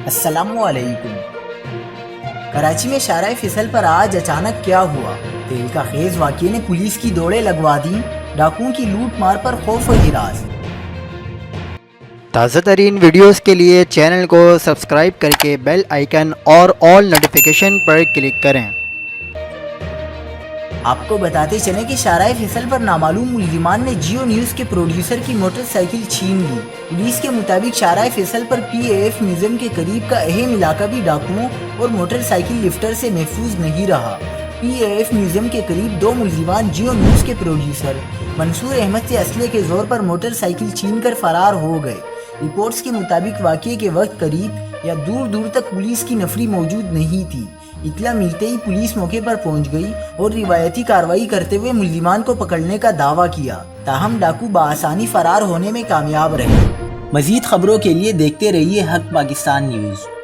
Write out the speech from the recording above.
السلام علیکم۔ کراچی میں شارع فیصل پر آج اچانک کیا ہوا؟ تیل کا خیز واقعے نے پولیس کی دوڑیں لگوا دیں، ڈاکوؤں کی لوٹ مار پر خوف و ہراس۔ تازہ ترین ویڈیوز کے لیے چینل کو سبسکرائب کر کے بیل آئیکن اور آل نوٹیفیکیشن پر کلک کریں۔ آپ کو بتاتے چلیں کہ شارع فیصل پر نامعلوم ملزمان نے جیو نیوز کے پروڈیوسر کی موٹر سائیکل چھین لی۔ پولیس کے مطابق شارع فیصل پر پی اے ایف میوزیم کے قریب کا اہم علاقہ بھی ڈاکوؤں اور موٹر سائیکل لفٹر سے محفوظ نہیں رہا۔ پی اے ایف میوزیم کے قریب دو ملزمان جیو نیوز کے پروڈیوسر منصور احمد سے اسلحے کے زور پر موٹر سائیکل چھین کر فرار ہو گئے۔ رپورٹس کے مطابق واقعے کے وقت قریب یا دور دور تک پولیس کی نفری موجود نہیں تھی۔ اطلاع ملتے ہی پولیس موقع پر پہنچ گئی اور روایتی کارروائی کرتے ہوئے ملزمان کو پکڑنے کا دعویٰ کیا، تاہم ڈاکو بآسانی فرار ہونے میں کامیاب رہے۔ مزید خبروں کے لیے دیکھتے رہیے حق پاکستان نیوز۔